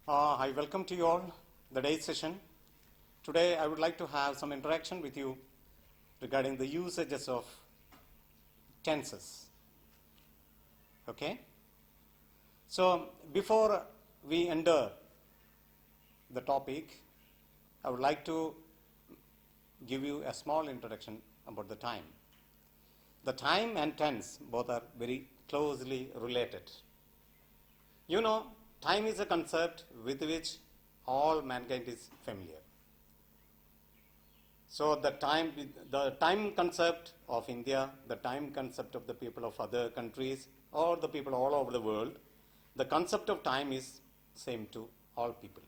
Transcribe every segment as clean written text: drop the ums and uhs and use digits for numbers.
I welcome to you all the day's session. Today I would like to have some interaction with you regarding the usages of tenses. Okay? So before we enter the topic, I would like to give you a small introduction about the time. The time and tense both are very closely related. You know, time is a concept with which all mankind is familiar. So the time concept of India, the time concept of the people of other countries, or the people all over the world, the concept of time is same to all people.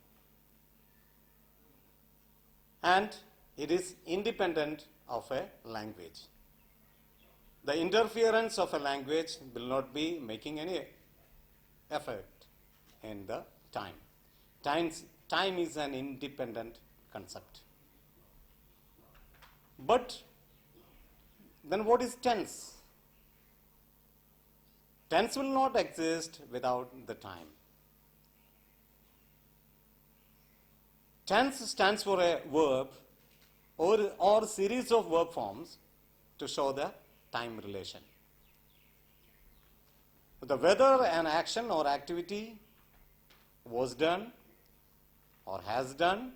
And it is independent of a language. The interference of a language will not be making any effect in the time. Time is an independent concept. But then what is tense? Tense will not exist without the time. Tense stands for a verb or series of verb forms to show the time relation. Whether an action or activity was done or has done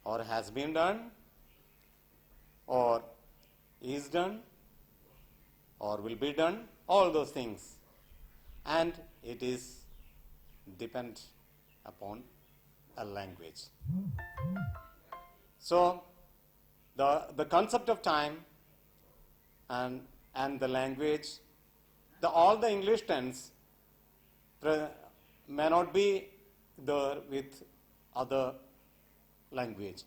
or has been done or is done or will be done, all those things, and it is depend upon a language. So the concept of time and the language, all the English tense may not be there with other language.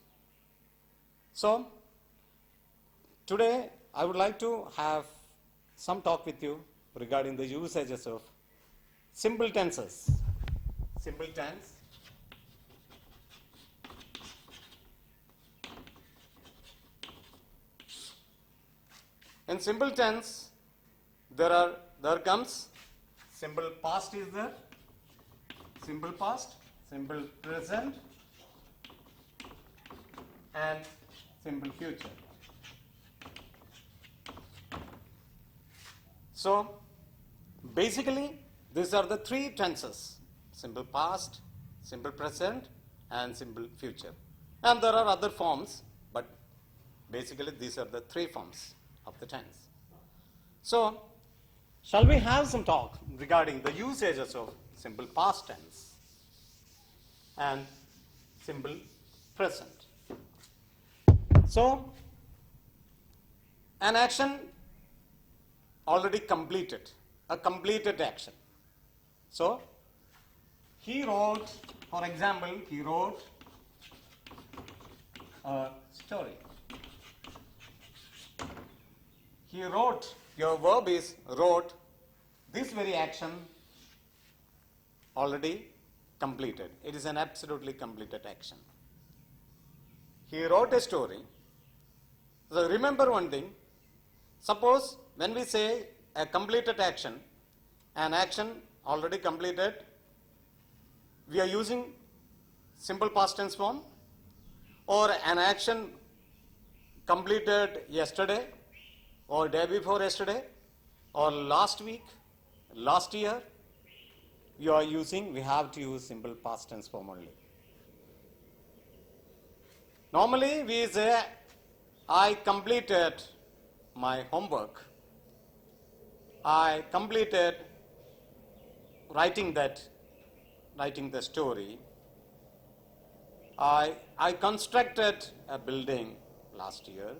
So today I would like to have some talk with you regarding the usages of simple tenses. Simple tense. In simple tense, there comes simple past is there, simple past, simple present, and simple future. So basically these are the three tenses: simple past, simple present, and simple future. And there are other forms, but basically these are the three forms of the tense. So shall we have some talk regarding the usages of simple past tense and simple present? So an action already completed, a completed action. So he wrote, for example, he wrote a story. He wrote, your verb is wrote, this very action already completed. It is an absolutely completed action. He wrote a story. So remember one thing, suppose when we say a completed action, an action already completed, we are using simple past tense form, or an action completed yesterday, or day before yesterday, or last week, last year, we have to use simple past tense form only. Normally we say, I completed my homework. I completed writing the story. I constructed a building last year.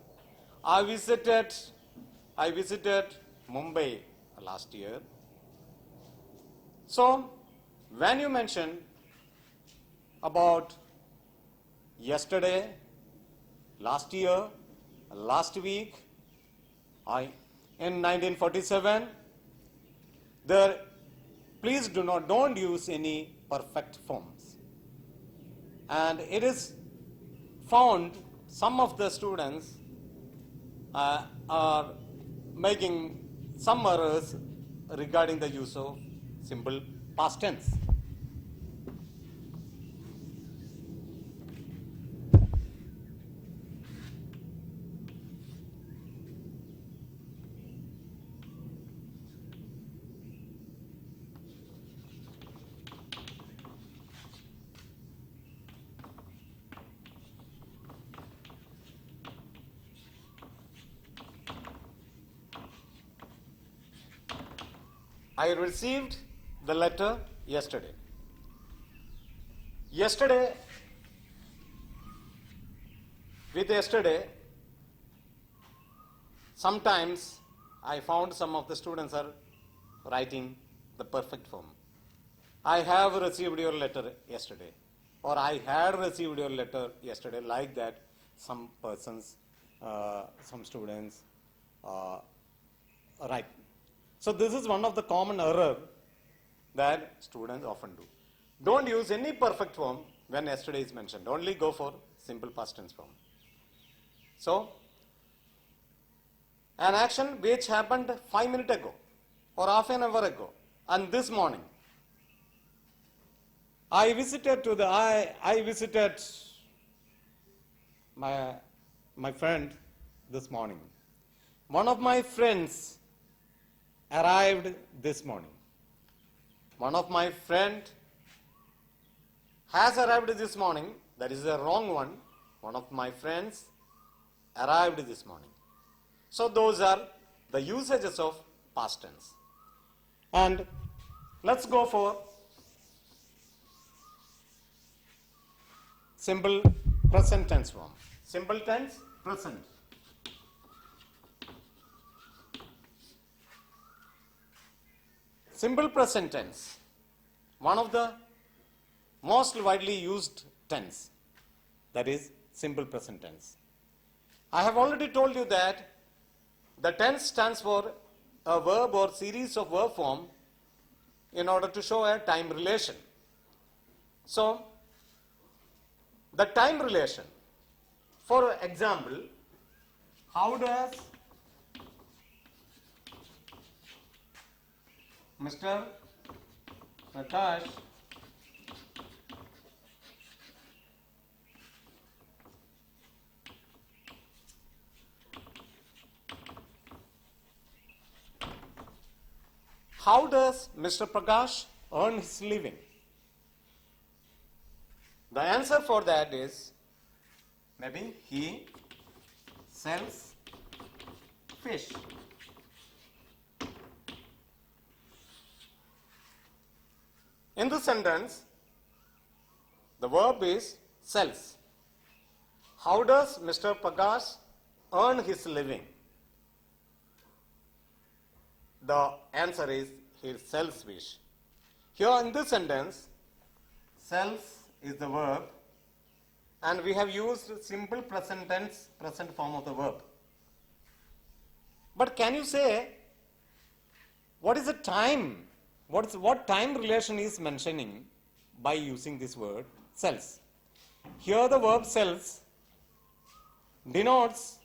I visited Mumbai last year. So when you mention about yesterday, last year, last week, in 1947, please don't use any perfect forms. And it is found some of the students are making some errors regarding the use of simple past tense. I received the letter yesterday. Yesterday, sometimes I found some of the students are writing the perfect form. I have received your letter yesterday, or I had received your letter yesterday, like that some persons, some students write. So this is one of the common error that students often do. Don't use any perfect form when yesterday is mentioned. Only go for simple past tense form. So, an action which happened 5 minutes ago or half an hour ago and this morning. I visited my friend this morning. One of my friends arrived this morning. One of my friend has arrived this morning. That is a wrong one. One of my friends arrived this morning. So those are the usages of past tense. And let's go for simple present tense form. Simple tense, present. Simple present tense, one of the most widely used tense, that is simple present tense. I have already told you that the tense stands for a verb or series of verb form in order to show a time relation. So, the time relation, for example, how does Mr. Prakash earn his living? The answer for that is maybe he sells fish. In this sentence, the verb is sells. How does Mr. Prakash earn his living? The answer is he sells fish. Here in this sentence, sells is the verb, and we have used simple present tense, present form of the verb. But can you say what is the time? What time relation is mentioning by using this word sells? Here the verb sells denotes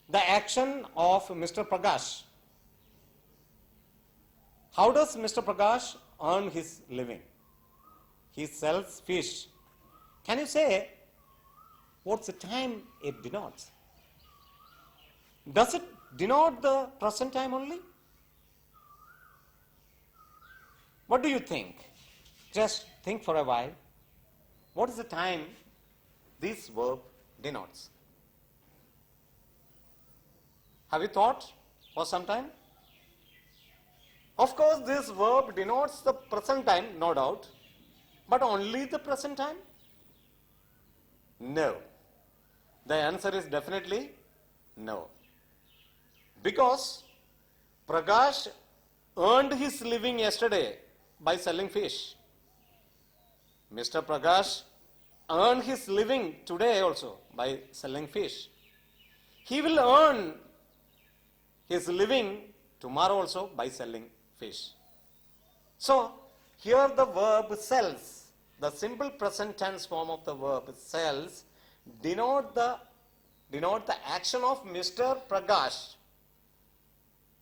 the action of Mr. Prakash. How does Mr. Prakash earn his living? He sells fish. Can you say what's the time it denotes? Does it denote the present time only? What do you think? Just think for a while. What is the time this verb denotes? Have you thought for some time? Of course, this verb denotes the present time, no doubt, but only the present time? No. The answer is definitely no. Because Prakash earned his living yesterday by selling fish. Mr. Prakash earned his living today also by selling fish. He will earn his living tomorrow also by selling fish. So, here the verb sells, the simple present tense form of the verb sells, denote the action of Mr. Prakash.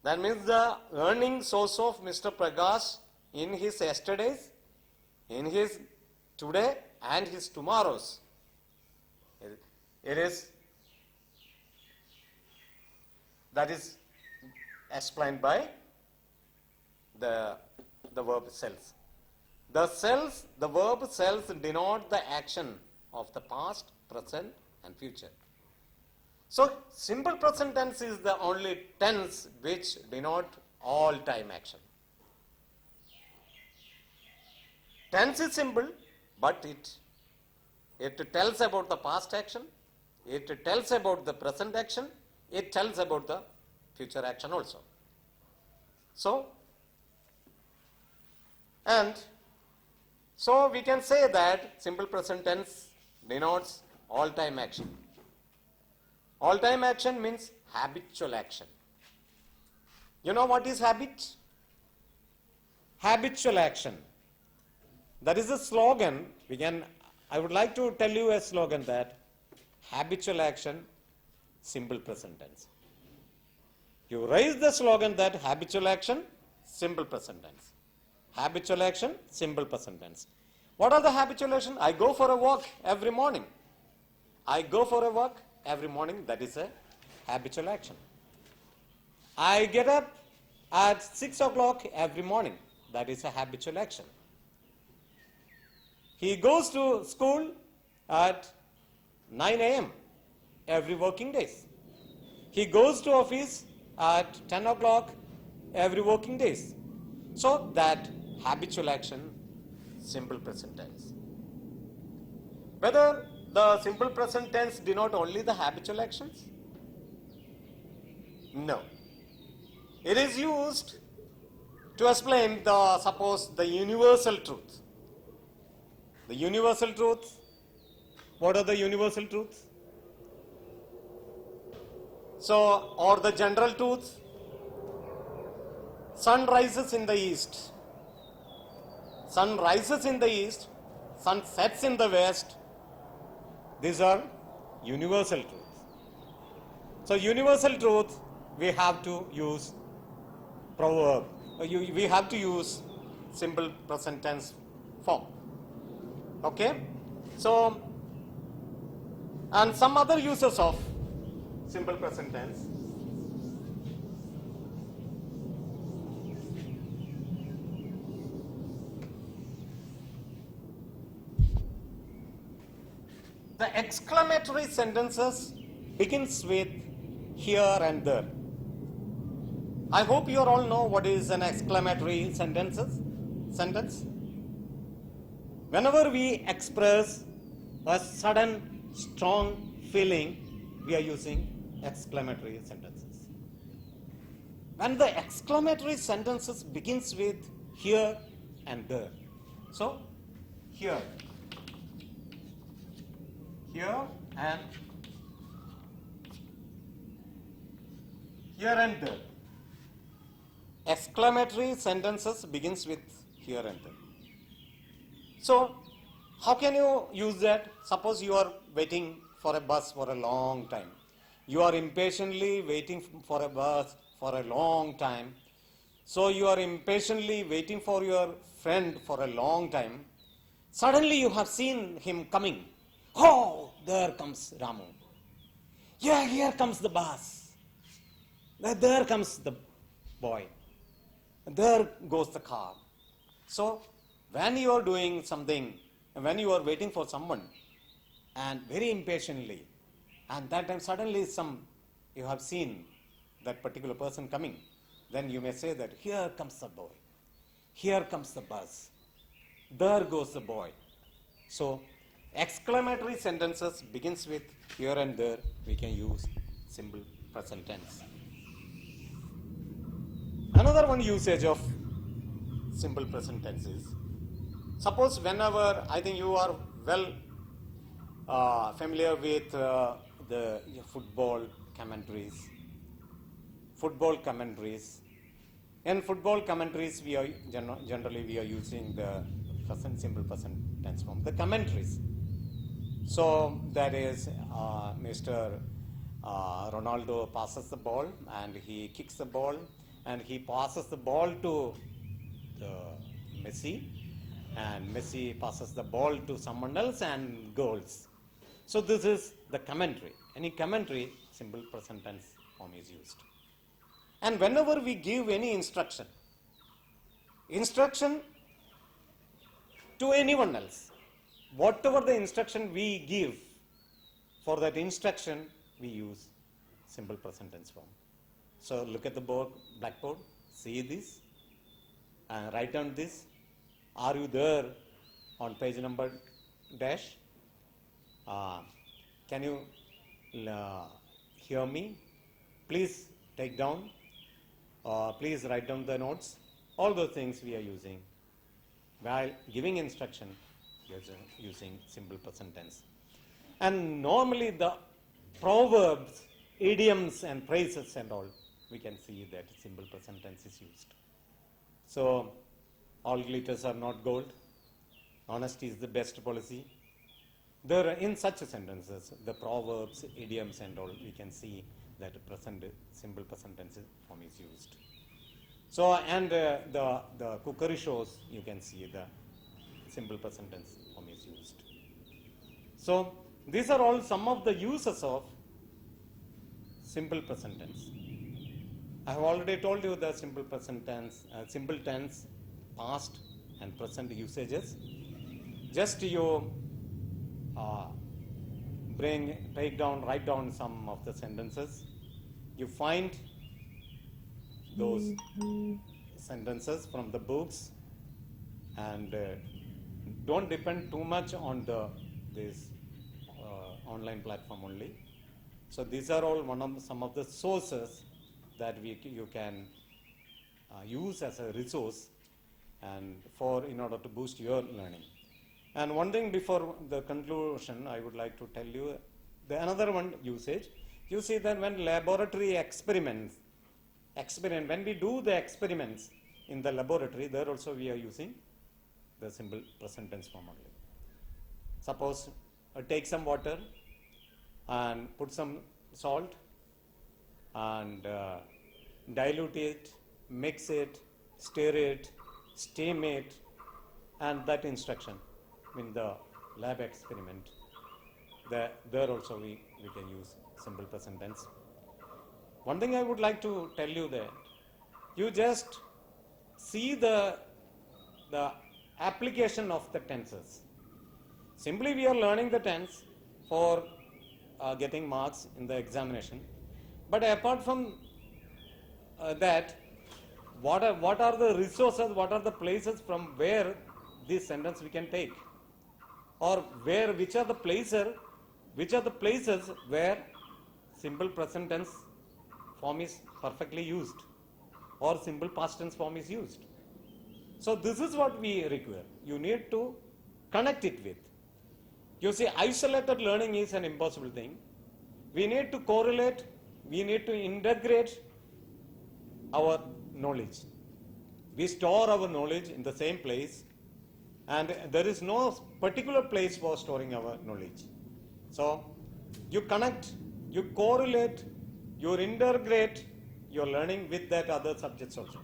That means the earning source of Mr. Prakash in his yesterdays, in his today and his tomorrows. That is explained by the verb sells. The verb sells denote the action of the past, present and future. So, simple present tense is the only tense which denote all-time action. Tense is simple, but it tells about the past action, it tells about the present action, it tells about the future action also. So we can say that simple present tense denotes all-time action. All-time action means habitual action. You know what is habit? Habitual action. That is a slogan. I would like to tell you a slogan that habitual action, simple present tense. You raise the slogan that habitual action, simple present tense. Habitual action, simple present tense. What are the habitual action? I go for a walk every morning. I go for a walk every morning. That is a habitual action. I get up at 6 o'clock every morning. That is a habitual action. He goes to school at 9 a.m. every working days. He goes to office at 10 o'clock every working days. So that habitual action, simple present tense. Whether the simple present tense denote only the habitual actions? No. It is used to explain suppose the universal truth. The universal truth. What are the universal truths? So, or the general truth. Sun rises in the east. Sun rises in the east. Sun sets in the west. These are universal truths. So, universal truth, we have to use proverb. We have to use simple present tense form. Okay? So, and some other uses of simple present tense. The exclamatory sentences begins with here and there. I hope you all know what is an exclamatory sentence. Whenever we express a sudden, strong feeling, we are using exclamatory sentences. When the exclamatory sentences begins with here and there. So, here and there. Exclamatory sentences begins with here and there. So, how can you use that? Suppose you are waiting for a bus for a long time. You are impatiently waiting for a bus for a long time. So, you are impatiently waiting for your friend for a long time. Suddenly you have seen him coming. Oh, there comes Ramu. Yeah, here comes the bus. There comes the boy. There goes the car. So, when you are doing something, when you are waiting for someone, and very impatiently, and that time suddenly you have seen that particular person coming, then you may say that here comes the boy. Here comes the bus. There goes the boy. So, exclamatory sentences begins with here and there. We can use simple present tense. Another one usage of simple present tense is, suppose whenever, I think you are well familiar with the football commentaries. Football commentaries. In football commentaries, we are generally using the simple present tense form. The commentaries. So that is Mr. Ronaldo passes the ball and he kicks the ball and he passes the ball to Messi, and Messi passes the ball to someone else and goals. So this is the commentary. Any commentary, simple present tense form is used. And whenever we give any instruction to anyone else, whatever the instruction we give, for that instruction we use simple present tense form. So look at the blackboard. see this and write down this. Are you there on page number dash? Can you hear me? Please take down. Please write down the notes. All those things we are using while giving instruction using simple present tense. And normally the proverbs, idioms and phrases and all, we can see that simple present tense is used. So, all glitters are not gold. Honesty is the best policy. There are, in such sentences, the proverbs, idioms and all, we can see that simple present tense form is used. So, and the cookery shows, you can see the simple present tense form is used. So, these are all some of the uses of simple present tense. I have already told you the simple present tense, simple tense, past and present usages. Just you write down some of the sentences. You find those sentences from the books and don't depend too much on this online platform only. So these are all some of the sources that you can use as a resource and in order to boost your learning. And one thing before the conclusion, I would like to tell you another one usage. You see that when laboratory experiments, when we do the experiments in the laboratory, there also we are using the simple present tense form only. Suppose take some water and put some salt and dilute it, mix it, stir it, steam it, and that instruction in the lab experiment. There also we can use simple present tense. One thing I would like to tell you that you just see the application of the tenses. Simply we are learning the tense for getting marks in the examination. But apart from that, what are the resources, what are the places from where this sentence we can take? Or which are the places where simple present tense form is perfectly used or simple past tense form is used. So this is what we require. You need to connect it with. You see, isolated learning is an impossible thing. We need to correlate, we need to integrate our knowledge. We store our knowledge in the same place, and there is no particular place for storing our knowledge. So you connect, you correlate, you integrate your learning with that other subjects also.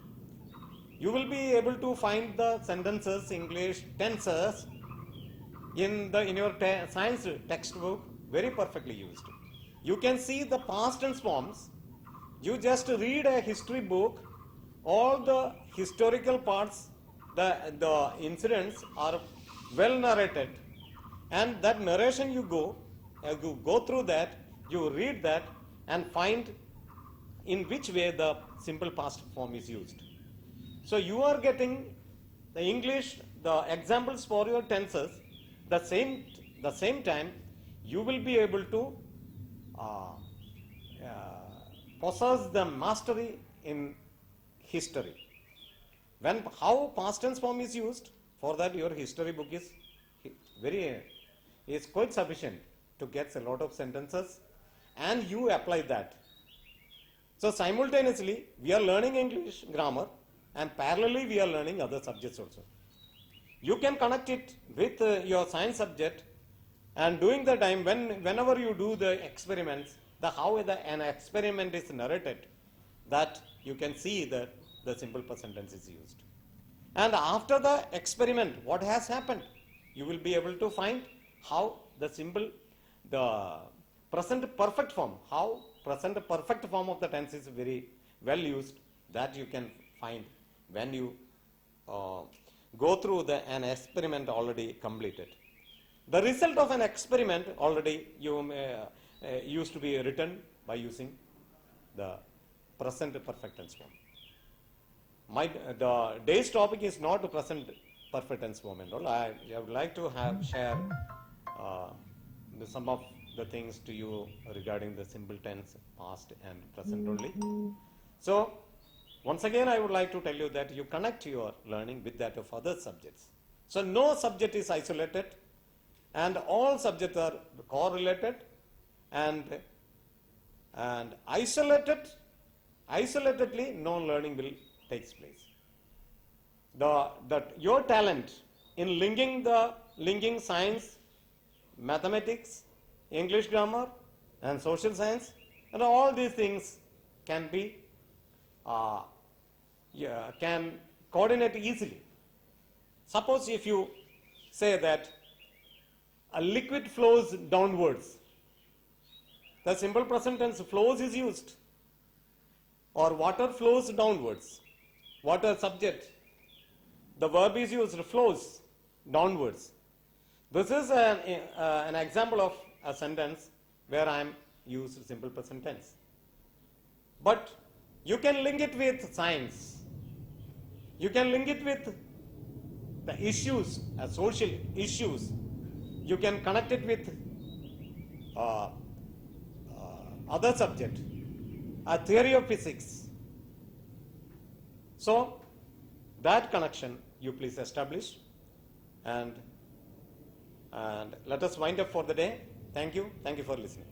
You will be able to find the sentences, English, tenses in your science textbook very perfectly used. You can see the past tense forms. You just read a history book, all the historical parts, the incidents are well narrated, and that narration you go through that, you read that and find in which way the simple past form is used. So you are getting the English, the examples for your tenses, the same time you will be able to possess the mastery in history. How past tense form is used, for that your history book is quite sufficient to get a lot of sentences, and you apply that. So simultaneously we are learning English grammar and parallelly we are learning other subjects also. You can connect it with your science subject, and during the time whenever you do the experiments, how an experiment is narrated, that you can see that the simple present tense is used. And after the experiment, what has happened, you will be able to find how the present perfect form of the tense is very well used. That you can find when you go through an experiment already completed. The result of an experiment already used to be written by using the present perfect tense form. the day's topic is not the present perfect tense moment. I would like to share some of the things to you regarding the simple tense, past and present only. So, once again, I would like to tell you that you connect your learning with that of other subjects. So, no subject is isolated, and all subjects are correlated, and isolatedly, no learning will take place. Your talent in linking science, mathematics, English grammar, and social science, and all these things can be can coordinate easily. Suppose if you say that a liquid flows downwards, the simple present tense flows is used, or water flows downwards. Water subject, the verb is used, flows downwards. This is an example of a sentence where I am used simple present tense. But you can link it with science. You can link it with the issues, social issues. You can connect it with other subject, a theory of physics. So that connection you please establish, and let us wind up for the day. Thank you for listening.